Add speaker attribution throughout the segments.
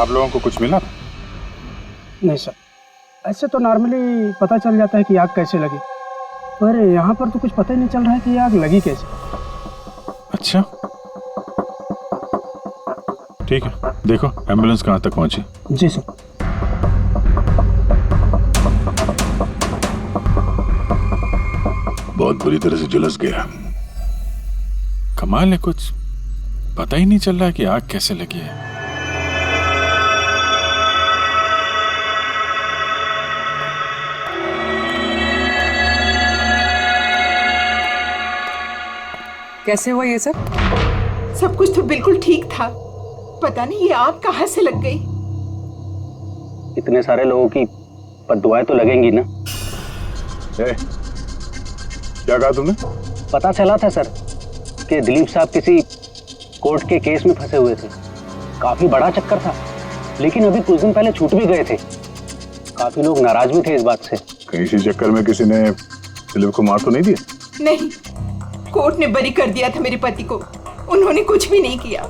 Speaker 1: आप लोगों को कुछ मिला?
Speaker 2: नहीं सर, ऐसे तो नॉर्मली पता चल जाता है कि आग कैसे लगी, पर यहाँ पर तो कुछ पता ही नहीं चल रहा है कि आग लगी कैसे।
Speaker 1: अच्छा ठीक है, देखो एम्बुलेंस कहाँ तक पहुंची।
Speaker 2: जी सर।
Speaker 1: बहुत बुरी तरह से झुलस गया। कमाल है, कुछ पता ही नहीं चल रहा कि आग कैसे लगी है।
Speaker 3: कैसे हुआ ये सब?
Speaker 4: सब कुछ तो बिल्कुल ठीक था, पता नहीं ये आग कहाँ से लग गई।
Speaker 5: इतने सारे लोगों की बद्दुआएं तो लगेंगी ना।
Speaker 1: क्या कहा तुमने?
Speaker 5: पता चला था सर कि दिलीप साहब किसी कोर्ट के केस में फंसे हुए थे। काफी बड़ा चक्कर था, लेकिन अभी कुछ दिन पहले छूट भी गए थे। काफी लोग नाराज भी थे इस बात से।
Speaker 1: कहीं इसी चक्कर में किसी ने दिलीप को मार तो नहीं दिया?
Speaker 4: नहीं, कोर्ट ने बरी कर दिया था मेरे पति को, उन्होंने कुछ भी नहीं किया।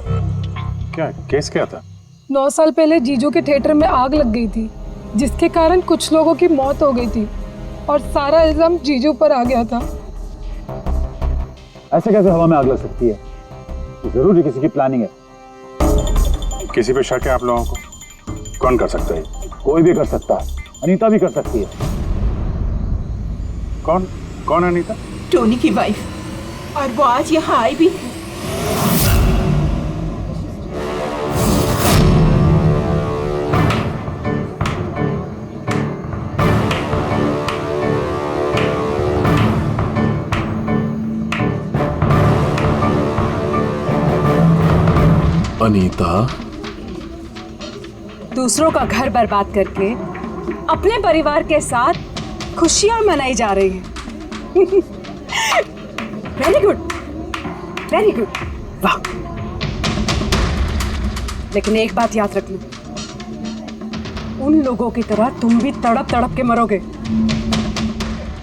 Speaker 1: क्या केस क्या था?
Speaker 6: 9 साल पहले जीजू के थिएटर में आग लग गई थी, जिसके कारण कुछ लोगों की मौत हो गई थी और सारा इल्जाम जीजू पर आ गया था।
Speaker 7: ऐसे कैसे हवा में आग लग सकती है? जरूर किसी की प्लानिंग है।
Speaker 1: किसी पे शक है आप लोगों को? कौन कर सकता है?
Speaker 7: कोई भी कर सकता है, अनीता भी कर सकती है।
Speaker 1: कौन कौन है अनीता?
Speaker 4: टोनी की वाइफ, और वो आज यहाँ आई भी थी।
Speaker 8: अनीता,
Speaker 3: दूसरों का घर बर्बाद करके अपने परिवार के साथ खुशियां मनाई जा रही है। वेरी गुड, वेरी गुड, वाह। लेकिन एक बात याद रखना, उन लोगों की तरह तुम भी तड़प तड़प के मरोगे।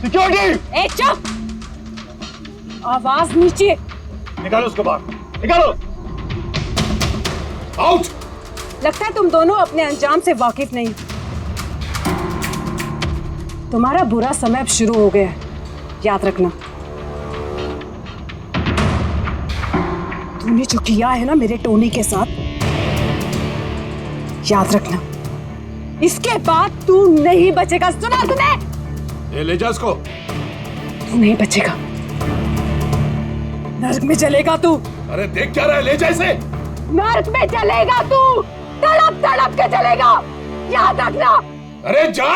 Speaker 7: सिक्योरिटी!
Speaker 3: ए चुप! आवाज नीचे।
Speaker 7: निकालो उसको बाहर, निकालो। आउट!
Speaker 3: लगता है तुम दोनों अपने अंजाम से वाकिफ नहीं। तुम्हारा बुरा समय अब शुरू हो गया है, याद रखना। तूने जो किया है ना मेरे टोनी के साथ, याद रखना, इसके बाद तू नहीं बचेगा। सुना तूने?
Speaker 8: ले जा इसको।
Speaker 3: तू नहीं बचेगा, नर्क में चलेगा तू।
Speaker 8: अरे देख क्या रहा है, ले जा इसे।
Speaker 3: नर्क में चलेगा तू, तड़प तड़प के चलेगा, याद रखना।
Speaker 8: अरे जा।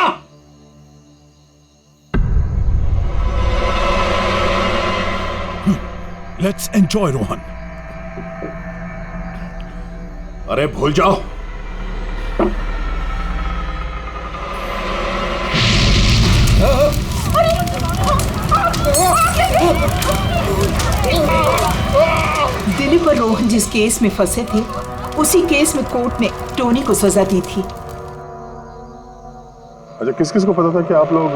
Speaker 8: Let's enjoy Rohan. अरे भूल जाओ।
Speaker 4: दिलीप और रोहन जिस केस में फंसे थे, उसी केस में कोर्ट ने टोनी को सजा दी थी।
Speaker 1: अच्छा, किस किस को पता था कि आप लोग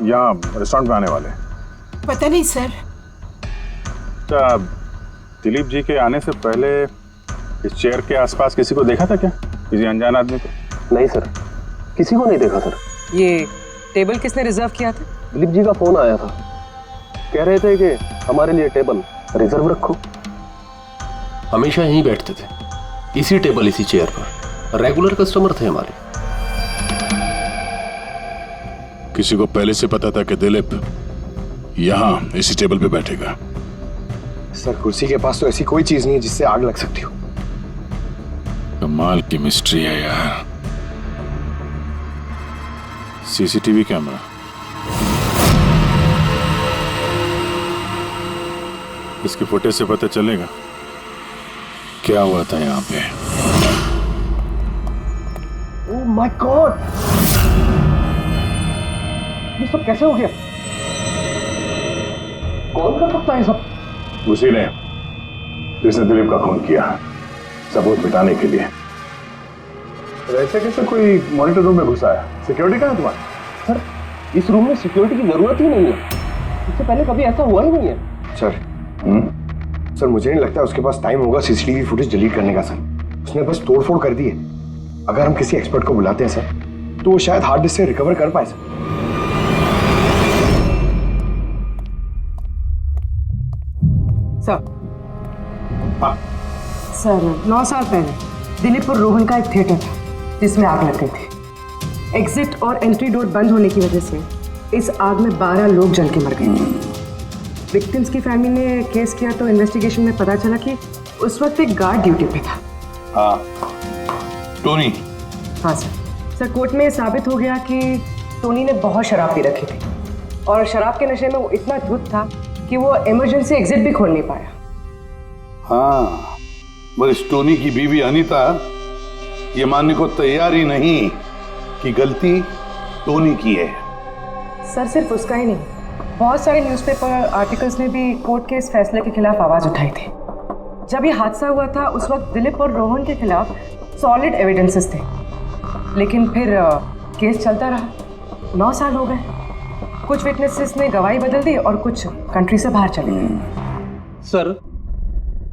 Speaker 1: यहाँ रेस्टोरेंट में आने वाले?
Speaker 4: पता नहीं सर।
Speaker 1: अच्छा, दिलीप जी के आने से पहले इस चेयर के आसपास किसी को देखा था क्या? किसी अनजान आदमी को?
Speaker 5: नहीं सर, किसी को नहीं देखा सर।
Speaker 3: ये टेबल किसने रिजर्व किया था?
Speaker 5: दिलीप जी का फोन आया था, कह रहे थे कि हमारे लिए टेबल रिजर्व रखो।
Speaker 8: हमेशा यहीं बैठते थे, इसी टेबल इसी चेयर पर। रेगुलर कस्टमर थे हमारे।
Speaker 1: किसी को पहले से पता था कि दिलीप यहाँ इसी टेबल पे बैठेगा?
Speaker 9: सर, कुर्सी के पास तो ऐसी कोई चीज नहीं है जिससे आग लग सकती हो।
Speaker 1: कमाल की मिस्ट्री है यार। सीसीटीवी कैमरा, इसके फुटेज से पता चलेगा क्या हुआ था यहाँ पे।
Speaker 5: ओह माय गॉड, ये सब कैसे हो गया? कौन कर सकता है ये सब?
Speaker 1: उसी ने जिसने दिलीप का खून किया, सबूत मिटाने के लिए। तो ऐसे कैसे कोई मॉनिटर रूम में घुसा है? सिक्योरिटी कहाँ है तुम्हारी?
Speaker 5: सर, इस रूम में सिक्योरिटी की जरूरत ही नहीं है। इससे पहले कभी ऐसा हुआ ही नहीं है।
Speaker 9: सर, सर मुझे नहीं लगता उसके पास टाइम होगा सीसीटीवी फुटेज डिलीट करने का। सर, उसने बस तोड़फोड़ कर दी है। अगर हम किसी एक्सपर्ट को बुलाते हैं सर, तो वो शायद हार्ड डिस्क से रिकवर कर पाए सर।
Speaker 3: सर 9 साल पहले दिलीप और रोहन का एक थिएटर था जिसमें आग लग गई थी। एग्जिट और एंट्री डोर बंद होने की वजह से इस आग में 12 लोग जल के मर गए। विक्टिम्स की फैमिली ने केस किया तो इन्वेस्टिगेशन में पता चला कि उस वक्त एक गार्ड ड्यूटी पे था।
Speaker 1: हाँ, टोनी।
Speaker 3: हाँ सर, कोर्ट में साबित हो गया कि टोनी ने बहुत शराब पी रखी थी और शराब के नशे में वो इतना धुत था कि वो इमरजेंसी एग्जिट भी खोल नहीं पाया।
Speaker 1: हाँ, मगर इस टोनी की बीवी अनीता ये मानने को तैयार ही नहीं कि गलती टोनी की है।
Speaker 3: सर सिर्फ उसका ही नहीं, बहुत सारे न्यूज़पेपर आर्टिकल्स ने भी कोर्ट के इस फैसले के खिलाफ आवाज़ उठाई थी। जब ये हादसा हुआ था उस वक्त दिलीप और रोहन के खिलाफ सॉलिड एविडेंसेस थे, लेकिन फिर केस चलता रहा। 9 साल हो गए। कुछ विटनेसेस ने गवाही बदल दी और कुछ कंट्री से बाहर चले गए।
Speaker 5: सर,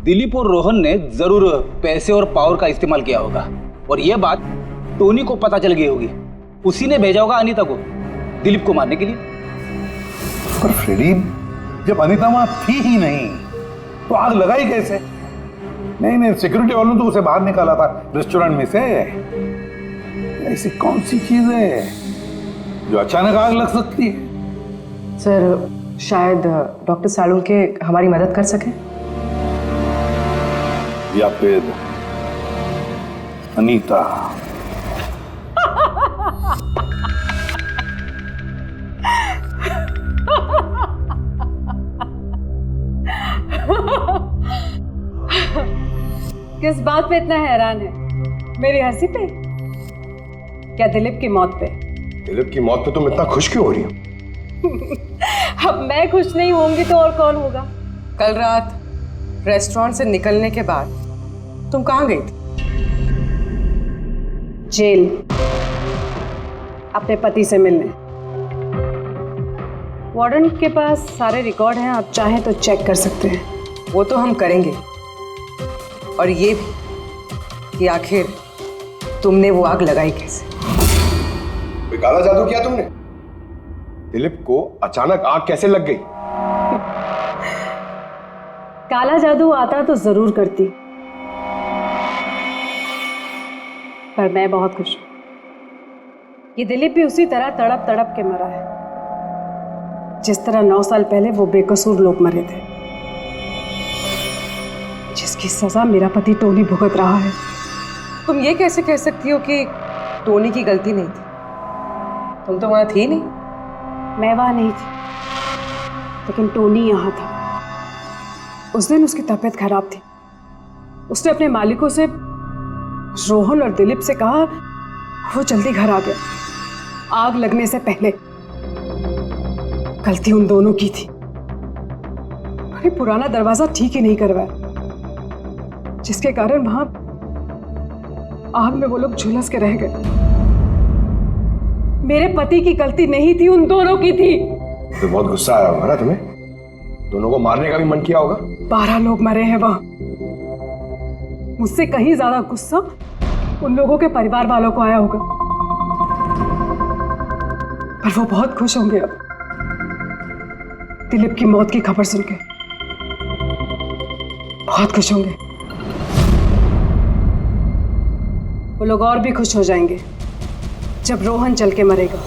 Speaker 5: दिलीप और रोहन ने जरूर पैसे और पावर का इस्तेमाल किया होगा और यह बात टोनी को पता चल गई होगी। उसी ने भेजा होगा अनीता को दिलीप को मारने के लिए।
Speaker 1: पर फ्रेडी, जब अनीता वहां थी ही नहीं तो आग लगाई कैसे? नहीं, सिक्योरिटी वालों ने तो उसे बाहर निकाला था रेस्टोरेंट में से। ऐसी कौन सी चीज है जो अचानक आग लग सकती है?
Speaker 3: सर शायद डॉक्टर सालुंके हमारी मदद कर सके,
Speaker 1: या फिर अनीता।
Speaker 3: किस बात पे इतना हैरान है? मेरी हंसी पे? क्या दिलीप की मौत पे?
Speaker 9: दिलीप की मौत पे तुम इतना खुश क्यों हो रही हो?
Speaker 3: अब मैं खुश नहीं होंगी तो और कौन होगा? कल रात रेस्टोरेंट से निकलने के बाद तुम कहाँ गई थी? जेल, अपने पति से मिलने। वार्डन के पास सारे रिकॉर्ड हैं, आप चाहें तो चेक कर सकते हैं। वो तो हम करेंगे, और ये भी कि आखिर तुमने वो आग लगाई कैसे?
Speaker 9: कोई काला जादू किया तुमने? दिलीप को अचानक आग कैसे लग गई?
Speaker 3: काला जादू आता तो जरूर करती, पर मैं बहुत खुश हूं। ये दिलीप भी उसी तरह तड़प तड़प के मरा है जिस तरह 9 साल पहले वो बेकसूर लोग मरे थे, जिसकी सजा मेरा पति टोनी भुगत रहा है। तुम ये कैसे कह सकती हो कि टोनी की गलती नहीं थी? तुम तो वहां थी नहीं। मैं वहां नहीं थी, लेकिन टोनी यहाँ था। उस दिन उसकी तबीयत खराब थी। उसने अपने मालिकों से, रोहन और दिलीप से कहा वो जल्दी घर आ गया आग लगने से पहले। गलती उन दोनों की थी। अरे पुराना दरवाजा ठीक ही नहीं करवाया, जिसके कारण वहां आग में वो लोग झुलस के रह गए। मेरे पति की गलती नहीं थी, उन दोनों की थी।
Speaker 9: तो बहुत गुस्सा आया होगा ना तुम्हें? दोनों को मारने का भी मन किया होगा।
Speaker 3: 12 लोग मरे हैं वहां। मुझसे कहीं ज्यादा गुस्सा उन लोगों के परिवार वालों को आया होगा, पर वो बहुत खुश होंगे अब दिलीप की मौत की खबर सुन के। बहुत खुश होंगे। वो लोग और भी खुश हो जाएंगे जब रोहन चल के मरेगा।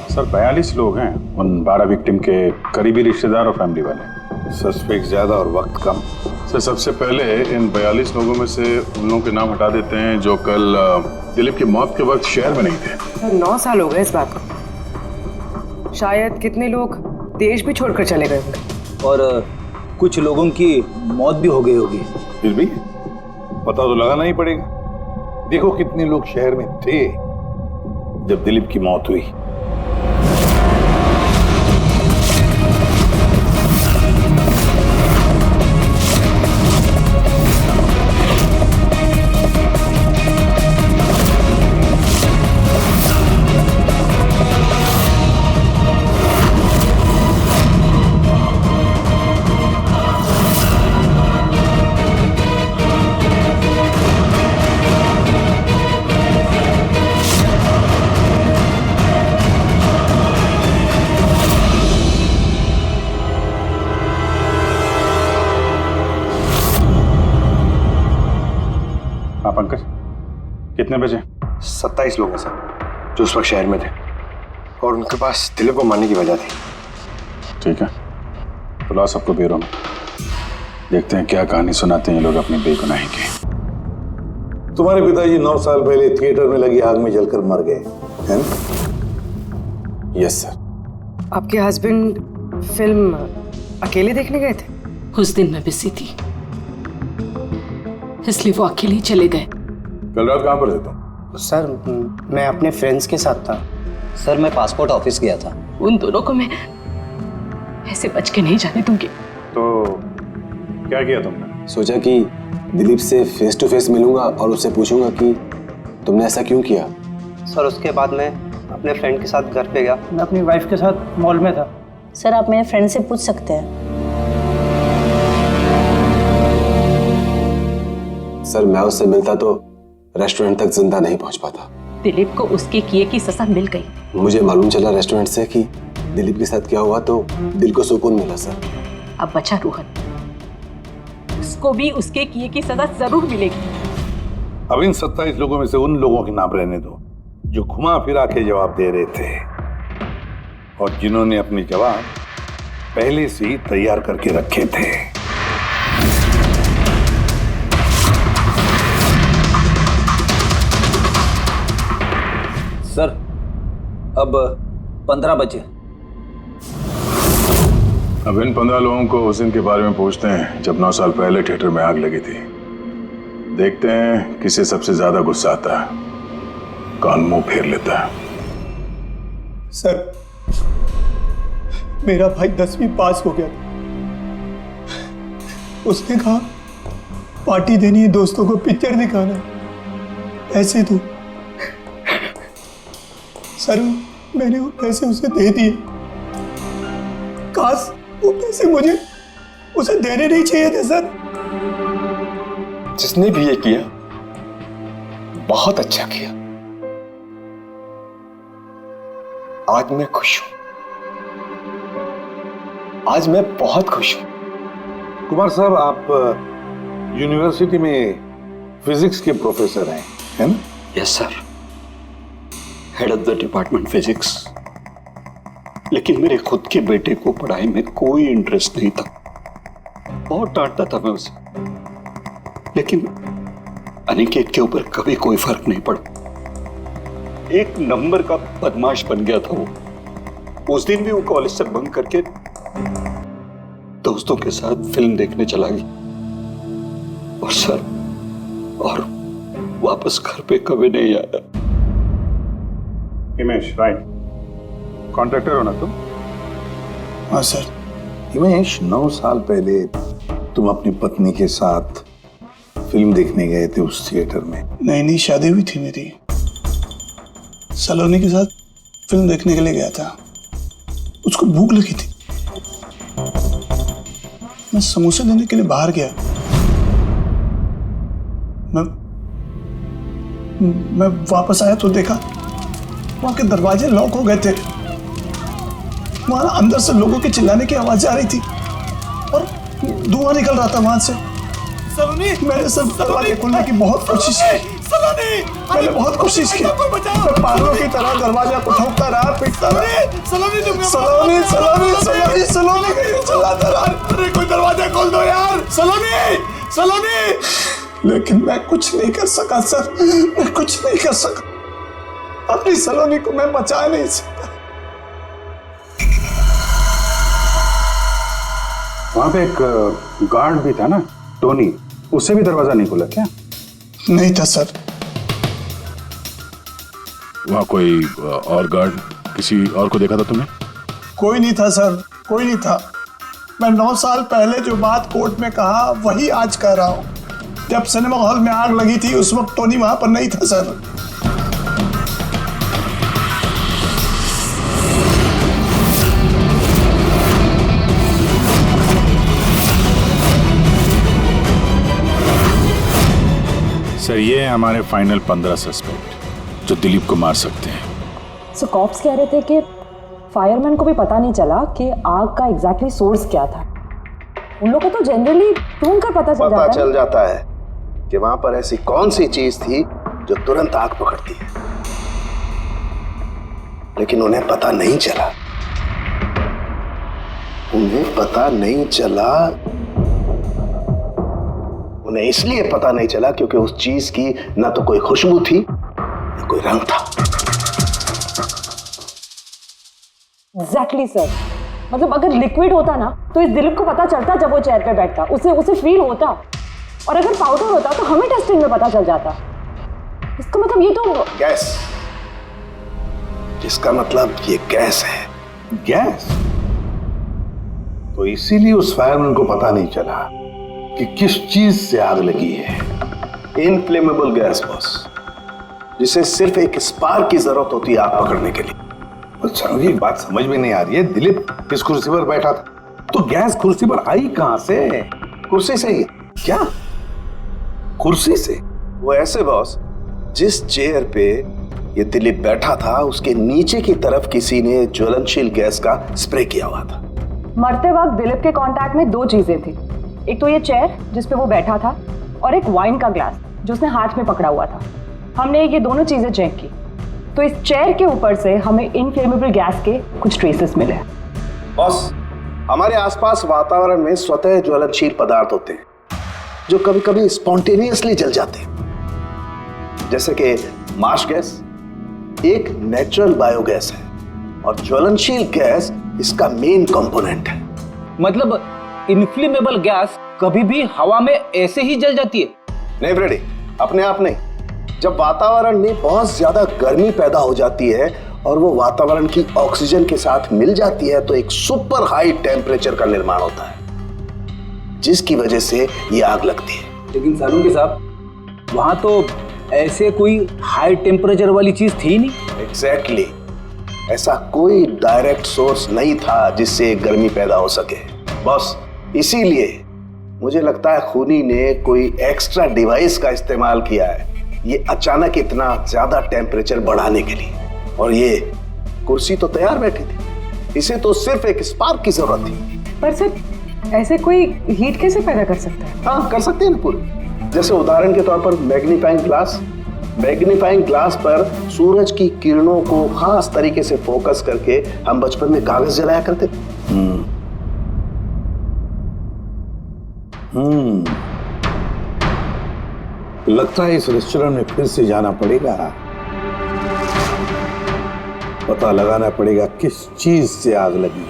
Speaker 1: सर 42 लोग हैं, उन 12 विक्टिम के करीबी रिश्तेदार और फैमिली वाले। सस्पेक्ट ज्यादा और वक्त कम। सर सबसे पहले इन 42 लोगों में से उन लोगों के नाम हटा देते हैं जो कल दिलीप की मौत के वक्त शहर में नहीं थे।
Speaker 3: 9 साल हो गए इस बात को। शायद कितने लोग देश भी छोड़कर चले गए होंगे
Speaker 5: और कुछ लोगों की मौत भी हो गई होगी।
Speaker 1: फिर भी पता तो लगाना ही पड़ेगा। देखो कितने लोग शहर में थे जब दिलीप की मौत हुई।
Speaker 7: कितने बजे?
Speaker 9: 27 लोग हैं सर जो उस वक्त शहर में थे और उनके पास दिलीप को मारने की वजह थी।
Speaker 7: ठीक है, बुलाओ सबको ब्यूरो में, देखते हैं क्या कहानी सुनाते हैं ये लोग अपनी बेगुनाही की।
Speaker 1: तुम्हारे पिताजी 9 साल पहले थिएटर में लगी आग में जलकर मर गए, है ना?
Speaker 9: Yes sir.
Speaker 3: आपके हस्बैंड फिल्म अकेले देखने गए थे?
Speaker 4: उस दिन मैं बिजी थी, इसलिए वो अकेले ही चले गए।
Speaker 1: कल रात कहाँ पर थे तुम?
Speaker 2: सर मैं अपने फ्रेंड्स के साथ था।
Speaker 5: सर मैं पासपोर्ट ऑफिस गया था।
Speaker 4: उन दोनों को मैं ऐसे बच के नहीं जाने दूंगी।
Speaker 7: तो क्या किया तुमने?
Speaker 9: सोचा कि दिलीप से फेस टू फेस मिलूंगा और उससे पूछूंगा कि तुमने ऐसा क्यों किया।
Speaker 2: सर उसके बाद मैं अपने फ्रेंड के साथ घर पे गया। मैं अपनी वाइफ के साथ मॉल में था।
Speaker 10: सर आप मेरे फ्रेंड से पूछ सकते हैं।
Speaker 9: सर मैं उससे मिलता तो रेस्टोरेंट तक जिंदा नहीं पहुंच पाता।
Speaker 4: दिलीप को उसके किए की सजा मिल गई।
Speaker 9: मुझे मालूम चला रेस्टोरेंट से कि दिलीप के साथ क्या हुआ तो दिल को सुकून मिला सर।
Speaker 4: अब बचा रोहन, उसको भी उसके किए की सजा जरूर मिलेगी।
Speaker 1: अब इन 27 लोगों में से उन लोगों के नाम रहने दो जो घुमा फिरा के जवाब दे रहे थे और जिन्होंने अपने जवाब पहले से ही तैयार करके रखे थे।
Speaker 5: सर अब 15 बजे।
Speaker 7: अब इन 15 लोगों को उस दिन के बारे में पूछते हैं जब 9 साल पहले थिएटर में आग लगी थी। देखते हैं किसे सबसे ज्यादा गुस्सा आता है, कौन मुंह फेर लेता है।
Speaker 2: सर मेरा भाई 10वीं पास हो गया था। उसने कहा पार्टी देनी है, दोस्तों को पिक्चर दिखाना है, ऐसे तो सर मैंने वो पैसे उसे दे दिए। काश वो पैसे मुझे उसे देने नहीं चाहिए थे सर।
Speaker 9: जिसने भी ये किया बहुत अच्छा किया। आज मैं खुश हूं, आज मैं बहुत खुश हूं।
Speaker 1: कुमार साहब आप यूनिवर्सिटी में फिजिक्स के प्रोफेसर हैं, है ना?
Speaker 11: Yes sir, head of the department physics. लेकिन मेरे खुद के बेटे को पढ़ाई में कोई इंटरेस्ट नहीं था। बहुत डांटता था मैं उसे, लेकिन अनिकेत के ऊपर कभी कोई फर्क नहीं पड़ा। एक नंबर का बदमाश बन गया था वो। उस दिन भी वो कॉलेज से बंक करके दोस्तों के साथ फिल्म देखने चला गया और सर और वापस घर पे कभी नहीं आया।
Speaker 7: हिमेश, राइट, कॉन्ट्रैक्टर हो ना तुम?
Speaker 2: हाँ सर।
Speaker 1: हिमेश, 9 साल पहले तुम अपनी पत्नी के साथ फिल्म देखने गए थे उस थिएटर में।
Speaker 2: नई शादी हुई थी मेरी, सलोनी के साथ फिल्म देखने के लिए गया था। उसको भूख लगी थी, मैं समोसे लेने के लिए बाहर गया। मैं वापस आया तो देखा वहां के दरवाजे लॉक हो गए थे। वहां अंदर से लोगों के चिल्लाने की आवाज आ रही थी और धुआं निकल रहा था वहां से। सलोनी, मैंने सब दरवाजे खोलने की बहुत कोशिश की। सलोनी, मैंने बहुत कोशिश की। मैं पागलों की तरह दरवाजा को ठोकता रहा, पीटता रहा। सलोनी, सलोनी, सलोनी, सलोनी, सलोनी चिल्लाता रहा। अरे कोई दरवाजा खोल दो यार। सलोनी, सलोनी। लेकिन मैं कुछ नहीं कर सका सर, मैं कुछ नहीं कर सका। अपनी सलोनी को मैं बचा नहीं सकता।
Speaker 7: वहां पे एक गार्ड भी था ना, टोनी, उससे भी दरवाजा नहीं खुला क्या?
Speaker 2: नहीं था सर।
Speaker 7: वहां कोई और गार्ड, किसी और को देखा था तुमने?
Speaker 2: कोई नहीं था सर, कोई नहीं था। मैं 9 साल पहले जो बात कोर्ट में कहा वही आज कह रहा हूं। जब सिनेमा हॉल में आग लगी थी उस वक्त टोनी वहां पर नहीं था सर।
Speaker 7: सर ये है हमारे फाइनल 15 सस्पेक्ट जो दिलीप को मार सकते हैं।
Speaker 10: सो कॉप्स कह रहे थे कि फायरमैन को भी पता नहीं चला कि आग का एग्जैक्टली सोर्स क्या था। उन लोगों को तो जनरली ढूंढ कर पता चल जाता है
Speaker 9: कि वहां पर ऐसी कौन सी चीज थी
Speaker 12: जो तुरंत आग पकड़ती है, लेकिन उन्हें पता नहीं चला। उन्हें पता नहीं चला। उन्हें इसलिए पता नहीं चला क्योंकि उस चीज की ना तो कोई खुशबू थी ना कोई रंग था।
Speaker 10: एग्जैक्टली सर, मतलब अगर लिक्विड होता ना तो इस दिलीप को पता चलता जब वो चेयर पे बैठता, उसे फील होता। और अगर पाउडर होता तो हमें टेस्टिंग में पता चल जाता। इसका मतलब ये तो
Speaker 12: गैस, जिसका मतलब ये गैस है।
Speaker 1: गैस? तो इसीलिए उस फायरमैन को पता नहीं चला कि किस चीज से आग लगी है।
Speaker 12: इनफ्लेमेबल गैस बॉस, जिसे सिर्फ एक स्पार्क की जरूरत होती है आग पकड़ने के लिए।
Speaker 1: अच्छा, मुझे एक बात समझ में नहीं आ रही है। दिलीप किस कुर्सी पर बैठा था, तो गैस कुर्सी पर आई कहां से?
Speaker 12: कुर्सी से ही।
Speaker 1: क्या? कुर्सी से?
Speaker 12: वो ऐसे बॉस, जिस चेयर पे ये दिलीप बैठा था उसके नीचे की तरफ किसी ने ज्वलनशील गैस का स्प्रे किया हुआ था।
Speaker 10: मरते वक्त दिलीप के कांटेक्ट में दो चीजें थी, एक तो ये चेयर जिस पे वो बैठा था और एक वाइन का ग्लास जो उसने हाथ में पकड़ा हुआ था। हमने ये दोनों चीजें चेक की तो इस चेयर के ऊपर से हमें इनफ्लेमेबल गैस के कुछ ट्रेसेस मिले।
Speaker 12: बॉस, हमारे आसपास वातावरण में स्वतः ज्वलनशील पदार्थ होते हैं जो कभी कभी स्पॉन्टेनियसली जल जाते हैं, जैसे कि मार्श गैस एक नेचुरल बायोगैस है और ज्वलनशील गैस इसका मेन कंपोनेंट है।
Speaker 5: मतलब इनफ्लेमेबल गैस कभी भी हवा में ऐसे ही जल जाती है?
Speaker 12: नहीं फ्रेडी, अपने आप नहीं। जब वातावरण में बहुत ज्यादा गर्मी पैदा हो जाती है और वो वातावरण की ऑक्सीजन के साथ मिल जाती है तो एक सुपर हाई टेम्परेचर का निर्माण होता है, जिसकी वजह से ये आग लगती है।
Speaker 5: लेकिन सालून के साहब, वहां तो ऐसे कोई हाई टेम्परेचर वाली चीज थी नहीं।
Speaker 12: एग्जैक्टली, ऐसा कोई डायरेक्ट सोर्स नहीं था जिससे गर्मी पैदा हो सके। बस इसीलिए मुझे लगता है खूनी ने कोई एक्स्ट्रा डिवाइस का इस्तेमाल किया है ये अचानक इतना ज्यादा टेम्परेचर बढ़ाने के लिए। और ये कुर्सी तो तैयार बैठी थी, इसे तो सिर्फ एक स्पार्क की जरूरत थी।
Speaker 3: पर सर ऐसे कोई हीट कैसे पैदा कर सकता है?
Speaker 12: हाँ, कर सकते हैं ना पूरी। जैसे उदाहरण के तौर पर मैग्नीफाइंग ग्लास पर सूरज की किरणों को खास तरीके से फोकस करके हम बचपन में कागज जलाया करते थे।
Speaker 1: लगता है इस रेस्टोरेंट में फिर से जाना पड़ेगा, पता लगाना पड़ेगा किस चीज से आग लगी।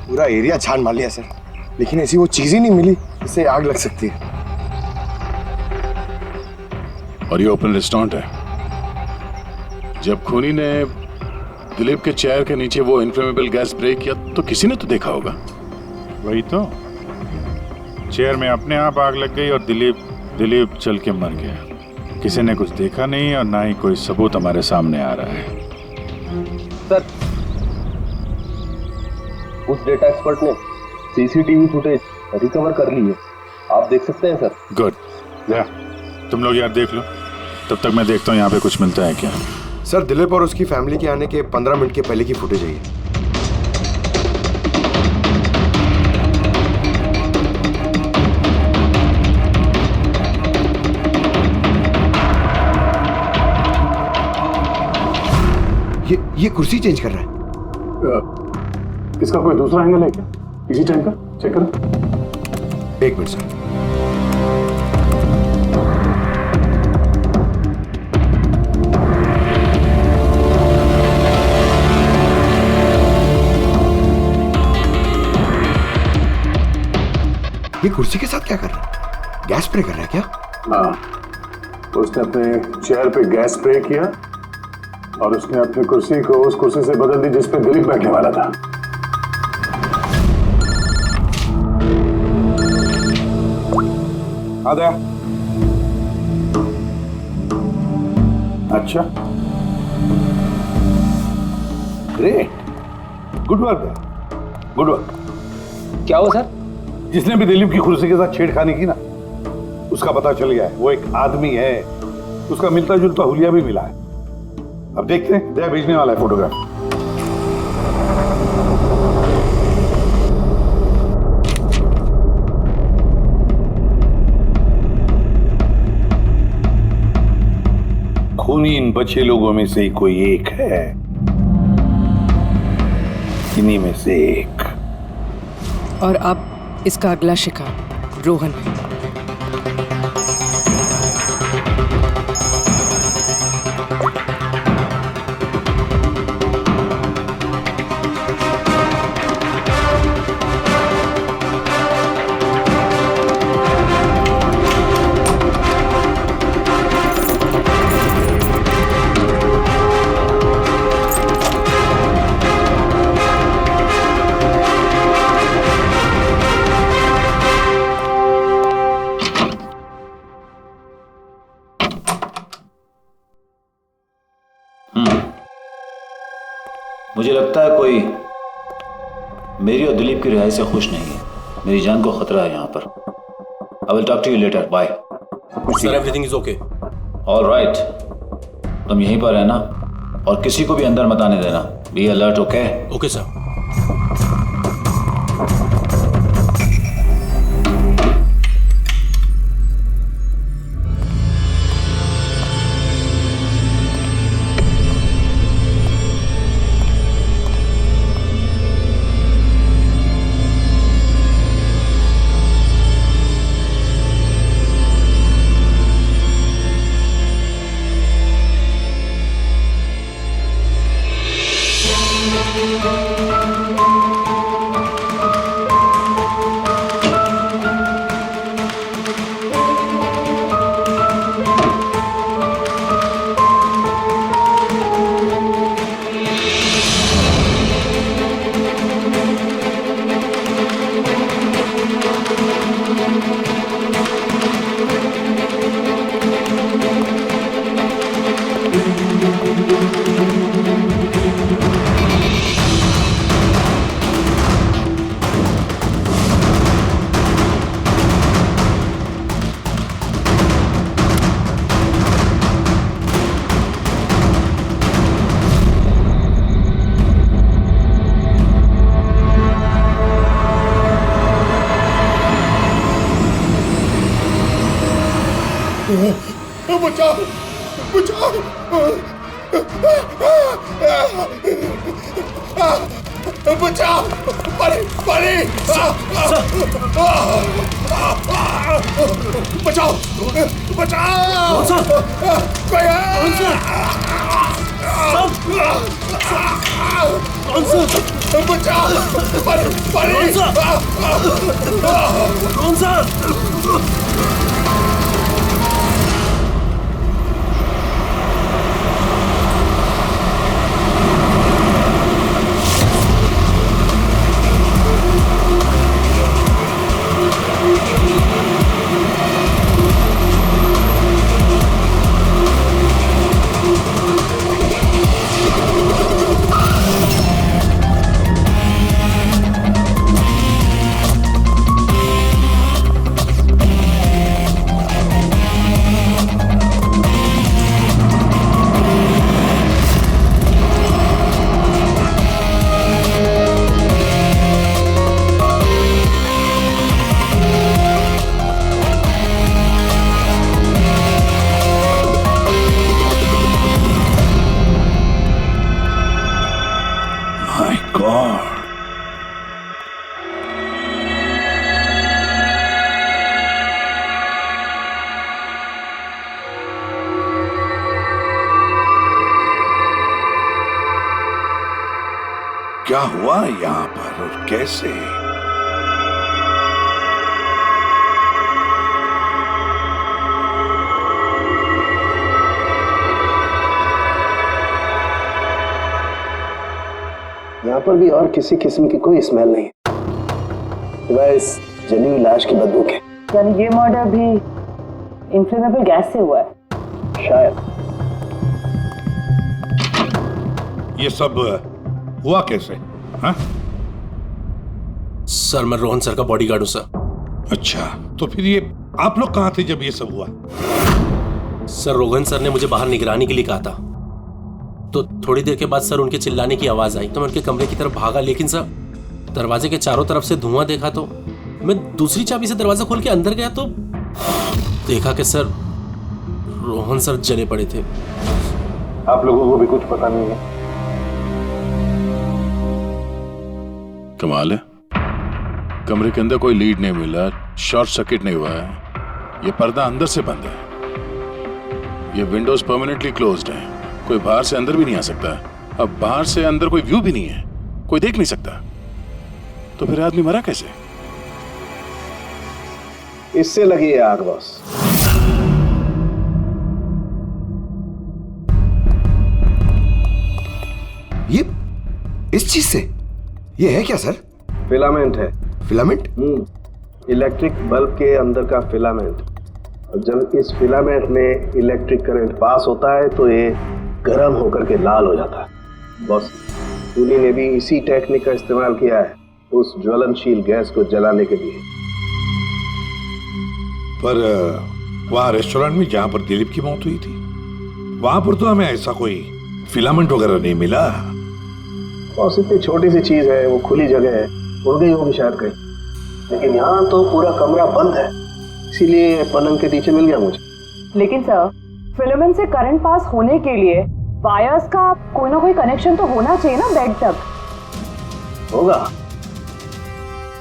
Speaker 9: पूरा एरिया छान मार लिया सर, लेकिन ऐसी वो चीज ही नहीं मिली जिससे आग लग सकती है।
Speaker 7: और ये ओपन रेस्टोरेंट है। जब खूनी ने दिलीप के चेयर के नीचे वो इनफ्लेमेबल गैस स्प्रे किया तो किसी ने तो देखा होगा।
Speaker 13: वही तो, चेयर में अपने आप आग लग गई और दिलीप चल के मर गया। किसी ने कुछ देखा नहीं और ना ही कोई सबूत हमारे सामने आ रहा है।
Speaker 8: सर, उस डेटा एक्सपर्ट ने सीसीटीवी फुटेज रिकवर कर ली है, आप देख सकते हैं सर।
Speaker 13: गुड, तुम लोग यार देख लो, तब तक मैं देखता हूँ यहाँ पे कुछ मिलता है क्या।
Speaker 9: सर, दिलीप और उसकी फैमिली के आने के 15 मिनट के पहले की फुटेज है ये कुर्सी चेंज कर रहा है।
Speaker 13: इसका कोई दूसरा एंगल है क्या? इसी टाइम का चेक करो।
Speaker 9: एक मिनट सर। ये कुर्सी के साथ क्या कर रहा है? गैस स्प्रे कर रहा है क्या?
Speaker 13: हाँ, उसने अपने चेयर पे गैस स्प्रे किया और उसने अपनी कुर्सी को उस कुर्सी से बदल दी जिस पे दिलीप बैठने वाला था।
Speaker 1: आ गया। अच्छा, great, good work, good work.
Speaker 5: क्या हुआ सर?
Speaker 1: जिसने भी दिलीप की कुर्सी के साथ छेड़खानी की ना, उसका पता चल गया है। वो एक आदमी है, उसका मिलता जुलता हुलिया भी मिला है। अब देखते हैं, दया भेजने वाला है फोटोग्राफ। खूनी इन बचे लोगों में से ही कोई एक है, इन्हीं में से एक।
Speaker 3: और अब इसका अगला शिकार रोहन है।
Speaker 11: मुझे लगता है कोई मेरी और दिलीप की रिहाई से खुश नहीं है। मेरी जान को खतरा है यहाँ पर। I will talk to you later, bye.
Speaker 8: Sir everything is okay.
Speaker 11: All right, तुम यहीं पर रहना और किसी को भी अंदर मत आने देना। Be alert, okay?
Speaker 8: Okay sir.
Speaker 9: बचाओ बचाओ, बचाओ, परे परे, बचाओ बचाओ, बचाओ, परे परे, कौन सा?
Speaker 12: क्या हुआ यहाँ पर और कैसे?
Speaker 14: यहाँ पर भी और किसी किस्म की कोई स्मेल नहीं है, इस जली हुई लाश की बदबू के।
Speaker 10: यानी ये मर्डर भी इन्फ्लेमेबल गैस से हुआ है?
Speaker 14: शायद।
Speaker 1: ये सब हुआ कैसे? हाँ?
Speaker 8: सर मैं रोहन सर का बॉडीगार्ड हूं सर।
Speaker 1: अच्छा, तो फिर ये आप लोग कहाँ थे जब ये सब हुआ?
Speaker 8: सर रोहन सर ने मुझे बाहर निगरानी के लिए कहा था, तो थोड़ी देर के बाद सर उनके चिल्लाने की आवाज आई तो मैं उनके कमरे की तरफ भागा, लेकिन सर दरवाजे के चारों तरफ से धुआं देखा तो मैं दूसरी चाबी से दरवाजा खोल के अंदर गया तो देखा कि सर रोहन सर जले पड़े थे।
Speaker 1: आप लोगों को भी कुछ पता नहीं है?
Speaker 7: कमाल है, कमरे के अंदर कोई लीड नहीं मिला, शॉर्ट सर्किट नहीं हुआ है, ये पर्दा अंदर से बंद है, ये विंडोज परमानेंटली क्लोज्ड है, कोई बाहर से अंदर भी नहीं आ सकता। अब बाहर से अंदर कोई व्यू भी नहीं है, कोई देख नहीं सकता, तो फिर आदमी मरा कैसे?
Speaker 12: इससे लगी है आग बॉस।
Speaker 9: ये इस चीज से ये है क्या सर?
Speaker 12: फिलामेंट है।
Speaker 9: फिलामेंट?
Speaker 12: इलेक्ट्रिक बल्ब के अंदर का फिलामेंट। और जब इस फिलामेंट में इलेक्ट्रिक करंट पास होता है तो ये गर्म होकर के लाल हो जाता है। बॉस, खूनी ने भी इसी टेक्निक का इस्तेमाल किया है उस ज्वलनशील गैस को जलाने के लिए।
Speaker 1: पर वहां रेस्टोरेंट में जहां पर दिलीप की मौत हुई थी, वहां पर तो हमें ऐसा कोई फिलामेंट वगैरह नहीं मिला।
Speaker 12: बॉस, इतनी छोटी सी चीज है, वो खुली जगह है, उड़ गई होगी शायद कहीं, लेकिन यहाँ तो पूरा कमरा बंद है, इसीलिए पलंग के नीचे मिल गया मुझे।
Speaker 10: लेकिन सर, फिलामेंट से करंट पास होने के लिए वायर्स का कोई ना कोई कनेक्शन तो होना चाहिए ना बेड तक।
Speaker 12: होगा,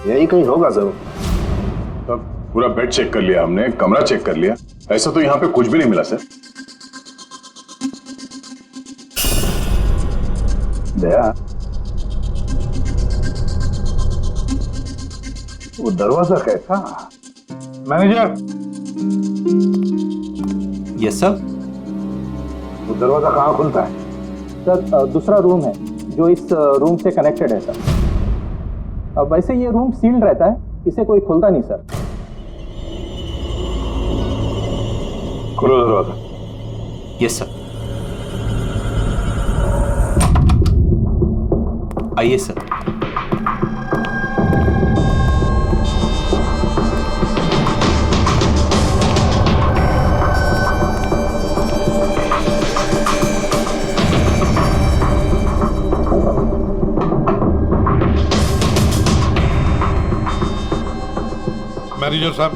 Speaker 12: यही कहीं होगा जरूर।
Speaker 7: तब पूरा बेड चेक कर लिया हमने, कमरा चेक कर लिया, ऐसा तो यहाँ पे कुछ भी नहीं मिला सर।
Speaker 1: दया, वो दरवाजा कैसा? मैनेजर।
Speaker 5: Yes sir.
Speaker 1: वो दरवाजा कहाँ खुलता है?
Speaker 5: सर दूसरा रूम है जो इस रूम से कनेक्टेड है सर। अब वैसे ये रूम सील्ड रहता है, इसे कोई खुलता नहीं सर।
Speaker 1: खोलो दरवाजा।
Speaker 5: Yes sir. आइए सर।
Speaker 1: मैनेजर साहब,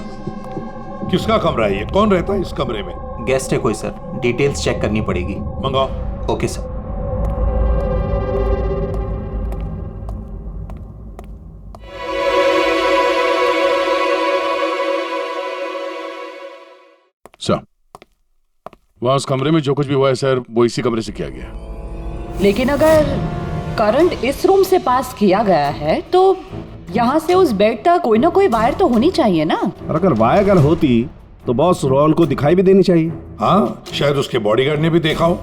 Speaker 1: किसका कमरा है ये? कौन रहता है इस कमरे में?
Speaker 5: गेस्ट है कोई सर, डिटेल्स चेक करनी पड़ेगी।
Speaker 1: मंगाओ।
Speaker 5: Okay sir.
Speaker 7: सर, वहां उस कमरे में जो कुछ भी हुआ है सर, वो इसी कमरे से किया गया।
Speaker 4: लेकिन अगर करंट इस रूम से पास किया गया है तो यहाँ से उस बेड तक कोई ना कोई वायर तो होनी चाहिए ना।
Speaker 12: और अगर वायर अगर होती तो बॉस रोहन को दिखाई भी देनी चाहिए।
Speaker 1: हाँ, शायद उसके बॉडीगार्ड ने भी देखा हो।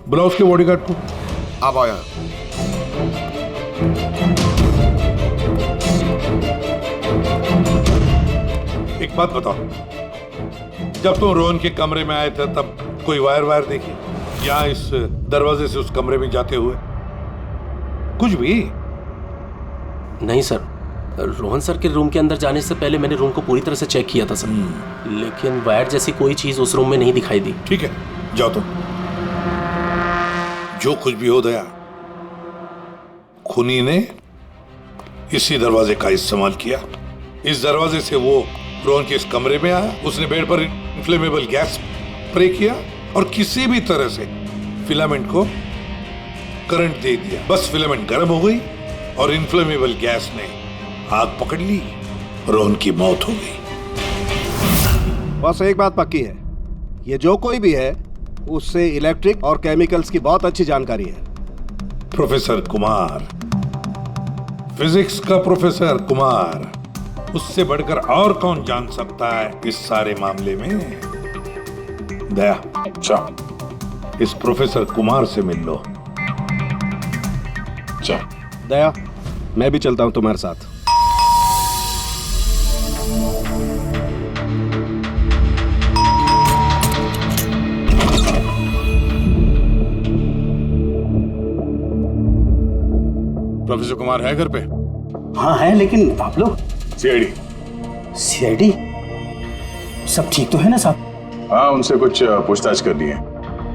Speaker 1: बुलाओ उसके बॉडीगार्ड को।
Speaker 9: आप आओ यहाँ।
Speaker 1: एक बात बताओ, जब तुम रोहन के कमरे में आए थे तब कोई वायर देखी यहाँ इस दरवाजे से उस कमरे में जाते हुए? कुछ भी
Speaker 8: नहीं सर, रोहन सर के रूम के अंदर जाने से पहले मैंने रूम को पूरी तरह से चेक किया था सर, लेकिन वायर जैसी कोई चीज उस रूम में नहीं दिखाई दी।
Speaker 1: ठीक है, जाओ तुम। जो कुछ भी हो दया, खूनी ने इसी दरवाजे का इस्तेमाल किया। इस दरवाजे से वो रोहन के इस कमरे में आया, उसने बेड पर इन्फ्लेमेबल गैस स्प्रे किया और किसी भी तरह से फिलामेंट को करंट दे दिया। बस फिलामेंट गर्म हो गई और इन्फ्लेमेबल गैस ने आग पकड़ ली, रोहन की मौत हो गई।
Speaker 12: बस एक बात पक्की है, ये जो कोई भी है उससे इलेक्ट्रिक और केमिकल्स की बहुत अच्छी जानकारी है।
Speaker 1: प्रोफेसर कुमार, फिजिक्स का प्रोफेसर कुमार, उससे बढ़कर और कौन जान सकता है इस सारे मामले में? दया,
Speaker 7: अच्छा,
Speaker 1: इस प्रोफेसर कुमार से मिल लो।
Speaker 7: अच्छा
Speaker 12: दया, मैं भी चलता हूं तुम्हारे साथ।
Speaker 7: प्रोफेसर कुमार है घर पे?
Speaker 14: हाँ है, लेकिन आप लोग?
Speaker 7: सीआईडी
Speaker 14: सब ठीक तो है ना साहब?
Speaker 7: हाँ, उनसे कुछ पूछताछ करनी है।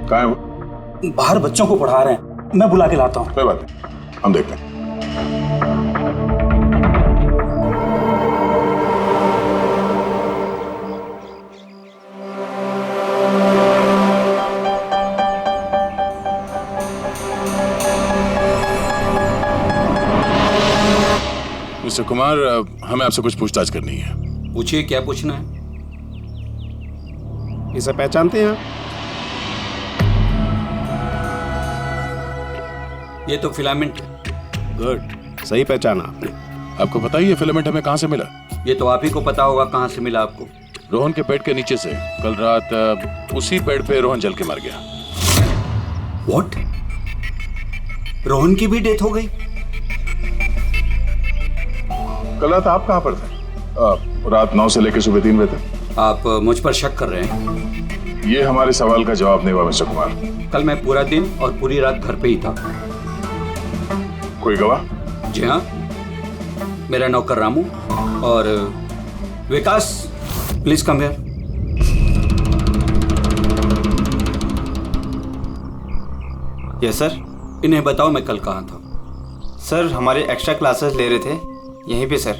Speaker 7: कहाँ है वो?
Speaker 14: बाहर बच्चों को पढ़ा रहे हैं, मैं बुला के लाता हूँ।
Speaker 7: कोई बात नहीं, हम देखते हैं। मिस्टर कुमार, हमें आपसे कुछ पूछताछ करनी है।
Speaker 11: पूछिए, क्या पूछना है?
Speaker 9: इसे पहचानते हैं आप?
Speaker 11: ये तो फिलामेंट है।
Speaker 9: गुड, सही पहचाना आपने।
Speaker 7: आपको पता ही है फिलामेंट हमें कहाँ से मिला?
Speaker 11: ये तो आप ही को पता होगा कहाँ से मिला आपको।
Speaker 7: रोहन के बेड के नीचे से। कल रात उसी बेड पे रोहन जल के मर गया।
Speaker 11: व्हाट? रोहन की भी डेथ हो गई?
Speaker 7: कल रात आप कहाँ पर थे? रात 9 से लेकर सुबह 3 बजे तक।
Speaker 11: आप मुझ पर शक कर रहे हैं?
Speaker 7: ये हमारे सवाल का जवाब नहीं हुआ मिस्टर कुमार।
Speaker 11: कल मैं पूरा दिन और पूरी रात घर पे ही था।
Speaker 7: कोई गवाह?
Speaker 11: जी हाँ, मेरा नौकर रामू और Vikas. Please come here.
Speaker 15: Yes sir.
Speaker 11: इन्हें बताओ मैं कल कहाँ था।
Speaker 15: सर हमारे एक्स्ट्रा क्लासेस ले रहे थे यहीं पे सर।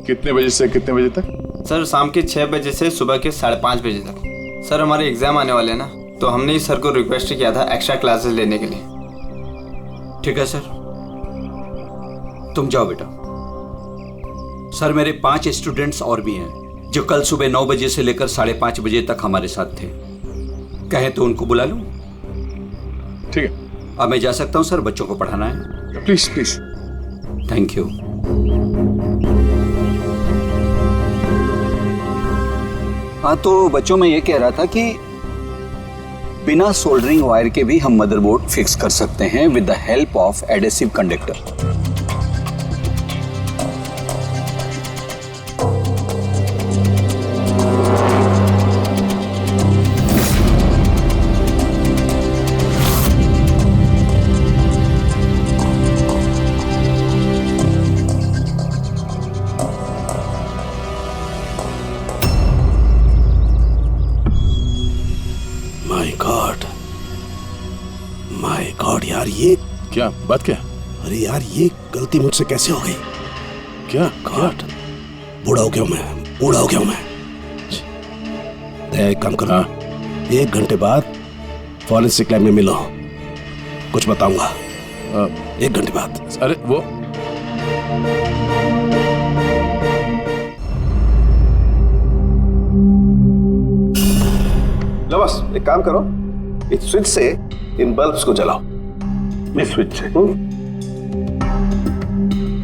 Speaker 7: कितने बजे से कितने बजे तक?
Speaker 15: सर शाम के 6 बजे से सुबह के 5:30 बजे तक। सर हमारे एग्जाम आने वाले हैं ना, तो हमने इस सर को रिक्वेस्ट किया था एक्स्ट्रा क्लासेस लेने के लिए।
Speaker 11: ठीक है सर, तुम जाओ बेटा। सर मेरे 5 स्टूडेंट्स और भी हैं जो कल सुबह 9 बजे से लेकर 5:30 बजे तक हमारे साथ थे। कहें तो उनको बुला लूं?
Speaker 7: ठीक है।
Speaker 11: अब मैं जा सकता हूं सर, बच्चों को पढ़ाना है।
Speaker 7: Please please.
Speaker 11: Thank you.
Speaker 16: हाँ, तो बच्चों में ये कह रहा था कि बिना सोल्डरिंग वायर के भी हम मदरबोर्ड फिक्स कर सकते हैं with the help of adhesive conductor.
Speaker 9: My God यार, ये
Speaker 7: क्या बात? क्या?
Speaker 9: अरे यार, ये गलती मुझसे कैसे हो गई?
Speaker 7: क्या
Speaker 9: गॉड, बूढ़ा हो गया हूं मैं, बूढ़ा हो गया हूं मैं। एक काम करो, 1 घंटे बाद फॉरेंसिक लैब में मिलो, कुछ बताऊंगा। 1 घंटे बाद।
Speaker 7: अरे वो
Speaker 12: लो बस एक काम करो, इस स्विच से इन बल्ब्स को जलाओ।
Speaker 1: इस स्विच से?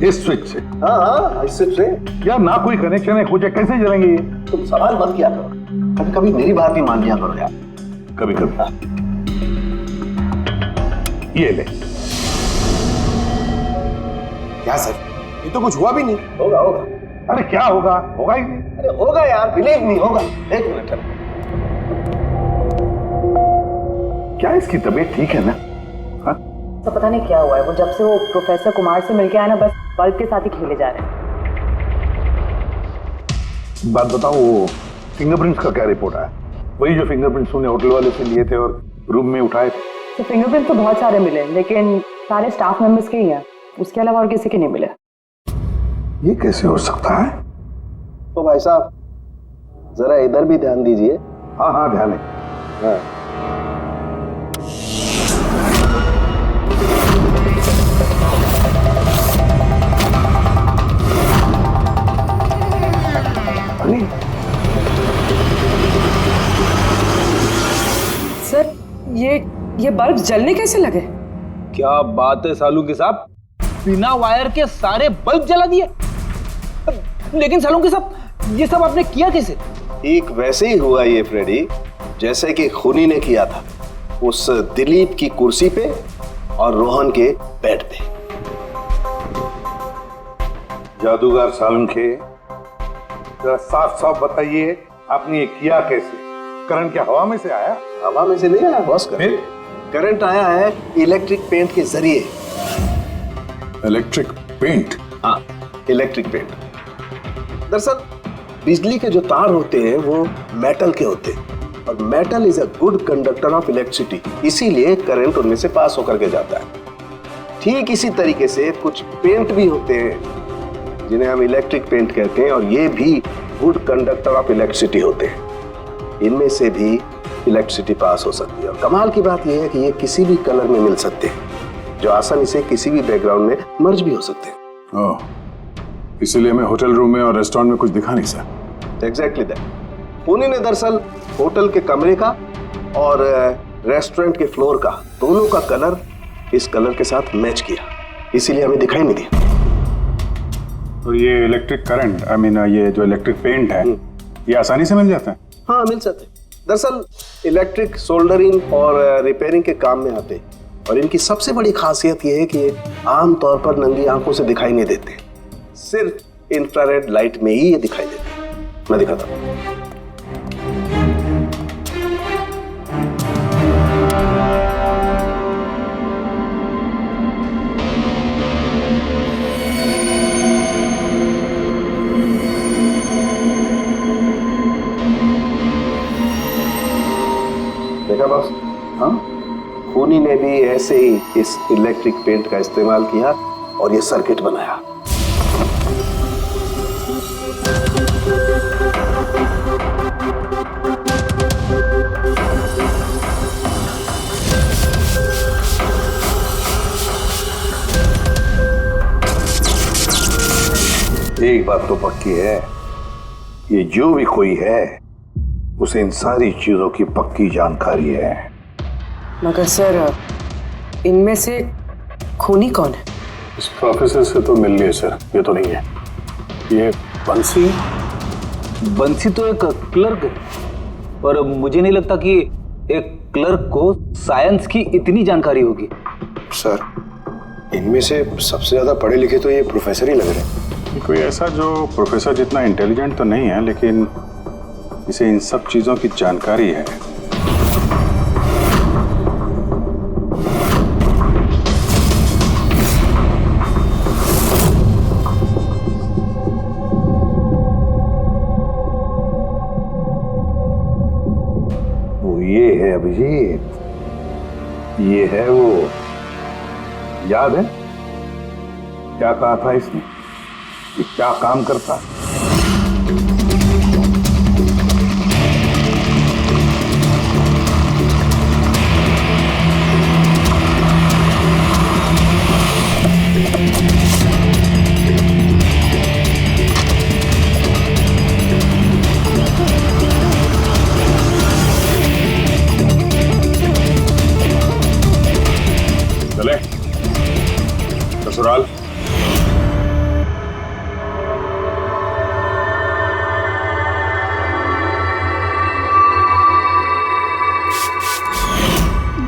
Speaker 1: इस स्विच से?
Speaker 12: हाँ हाँ, इस स्विच से।
Speaker 1: यार ना कोई कनेक्शन है, कुछ है, कैसे जलेंगे ये?
Speaker 12: तुम सवाल मत किया करो, कभी कभी मेरी बात भी मान लिया करो यार।
Speaker 1: कभी कभी। ये ले।
Speaker 9: क्या सर, ये तो कुछ हुआ भी नहीं।
Speaker 12: होगा होगा।
Speaker 1: अरे क्या होगा? होगा ही नहीं।
Speaker 12: अरे होगा यार, बिलीव नहीं होगा। 1 मिनट।
Speaker 1: क्या इसकी तबीयत ठीक है ना? हाँ?
Speaker 10: तो पता नहीं क्या हुआ है, वो जब से वो प्रोफेसर कुमार से मिलके आया ना, बस बल्ब के साथ ही खेले जा रहे हैं।
Speaker 1: बात बताओ, वो फिंगरप्रिंट्स का क्या रिपोर्ट आया? वही जो फिंगरप्रिंट्स उन्हें होटल वाले से लिए थे और रूम में उठाए थे।
Speaker 10: तो फिंगरप्रिंट तो बहुत सारे मिले, लेकिन सारे स्टाफ मेंबर्स के ही हैं, उसके अलावा और किसी के नहीं मिले।
Speaker 1: ये कैसे हो सकता है?
Speaker 12: तो भाई साहब जरा इधर भी ध्यान दीजिए।
Speaker 1: हाँ हाँ, ध्यान है।
Speaker 12: हाँ।
Speaker 3: सर ये बल्ब जलने कैसे लगे?
Speaker 17: क्या बात है सालूकी साहब, बिना वायर के सारे बल्ब जला दिए। लेकिन सालूकी साहब, ये सब आपने किया कैसे?
Speaker 12: ठीक वैसे ही हुआ ये फ्रेडी, जैसे कि खूनी ने किया था, उस दिलीप की कुर्सी पे और रोहन के बेड पे।
Speaker 1: जादूगर सालुंखे, जरा साफ साफ बताइए, आपने ये किया कैसे? करंट क्या हवा में से आया?
Speaker 12: हवा में से नहीं आया बॉस, करंट आया है इलेक्ट्रिक पेंट के जरिए।
Speaker 7: Electric paint?
Speaker 12: हाँ, इलेक्ट्रिक पेंट। दरअसल बिजली के जो तार होते हैं वो मेटल के होते हैं, और metal is a good conductor of electricity, इसीलिए करंट उनमें से पास होकर के जाता है। ठीक इसी तरीके से कुछ पेंट भी होते हैं जिन्हें हम इलेक्ट्रिक पेंट कहते हैं, और ये भी गुड कंडक्टर ऑफ इलेक्ट्रिसिटी होते हैं। इनमें से भी इलेक्ट्रिसिटी पास हो सकती है, और कमाल की बात यह है कि ये किसी भी कलर में मिल सकते हैं। जो आसानी से किसी भी बैकग्राउंड में मर्ज भी हो सकते हैं।
Speaker 7: ओह, इसीलिए मैं होटल रूम में और रेस्टोरेंट में कुछ दिखा नहीं सर।
Speaker 12: Exactly that. पुणे ने दरअसल होटल के कमरे का और रेस्टोरेंट के फ्लोर का दोनों का कलर इस कलर के साथ मैच किया, इसीलिए हमें दिखाई नहीं दिया।
Speaker 13: तो ये इलेक्ट्रिक करंट, आई मीन ये जो इलेक्ट्रिक पेंट है, ये आसानी से मिल जाता है?
Speaker 12: हाँ, मिल जाते हैं। दरअसल इलेक्ट्रिक सोल्डरिंग और रिपेयरिंग के काम में आते हैं, और इनकी सबसे बड़ी खासियत ये है कि ये आमतौर पर नंगी आंखों से दिखाई नहीं देते, सिर्फ इंफ्रारेड लाइट में ही ये दिखाई देते हैं। मैं दिखाता हूँ। देखा बॉस? हाँ, खूनी ने भी ऐसे ही इस इलेक्ट्रिक पेंट का इस्तेमाल किया और ये सर्किट बनाया। एक बात तो पक्की है, ये जो भी कोई है उसे इन सारी चीजों की पक्की जानकारी है।
Speaker 3: मगर सर, इनमें से खूनी कौन है?
Speaker 7: इस प्रोफेसर से तो मिल लिए सर, ये तो नहीं है। ये बंसी?
Speaker 17: बंसी तो एक क्लर्क है, और मुझे नहीं लगता कि एक क्लर्क को साइंस की इतनी जानकारी होगी।
Speaker 14: सर, इनमें से सबसे ज्यादा पढ़े लिखे तो ये प्रोफेसर ही लग रहे हैं।
Speaker 13: कोई ऐसा जो प्रोफेसर जितना इंटेलिजेंट तो नहीं है, लेकिन इसे इन सब चीजों की जानकारी है।
Speaker 12: वो ये है अभिजीत, ये है वो। याद है क्या कहा था इसने कि क्या काम करता?
Speaker 7: चले ससुराल।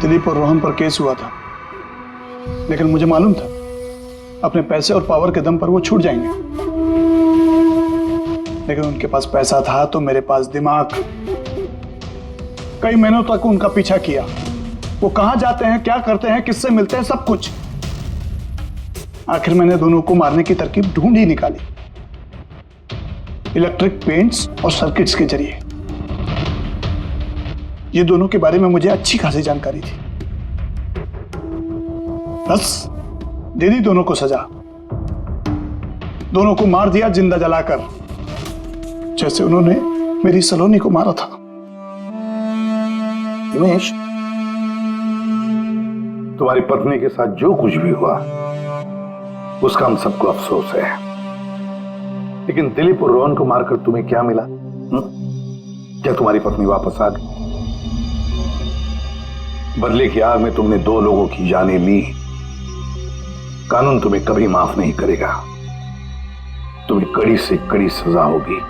Speaker 2: दिलीप और रोहन पर केस हुआ था, लेकिन मुझे मालूम था अपने पैसे और पावर के दम पर वो छूट जाएंगे। लेकिन उनके पास पैसा था तो मेरे पास दिमाग। कई महीनों तक उनका पीछा किया, वो कहां जाते हैं, क्या करते हैं, किससे मिलते हैं, सब कुछ। आखिर मैंने दोनों को मारने की तरकीब ढूंढ ही निकाली, इलेक्ट्रिक पेंट्स और सर्किट्स के जरिए। ये दोनों के बारे में मुझे अच्छी खासी जानकारी थी। बस दे दी दोनों को सजा, दोनों को मार दिया जिंदा जलाकर, जैसे उन्होंने मेरी सलोनी को मारा था।
Speaker 12: हिमेश, तुम्हारी पत्नी के साथ जो कुछ भी हुआ उसका हम सबको अफसोस है, लेकिन दिलीप और रोहन को मारकर तुम्हें क्या मिला? क्या तुम्हारी पत्नी वापस आ गई? बदले की आग में तुमने 2 लोगों की जानें ली। कानून तुम्हें कभी माफ नहीं करेगा, तुम्हें कड़ी से कड़ी सजा होगी।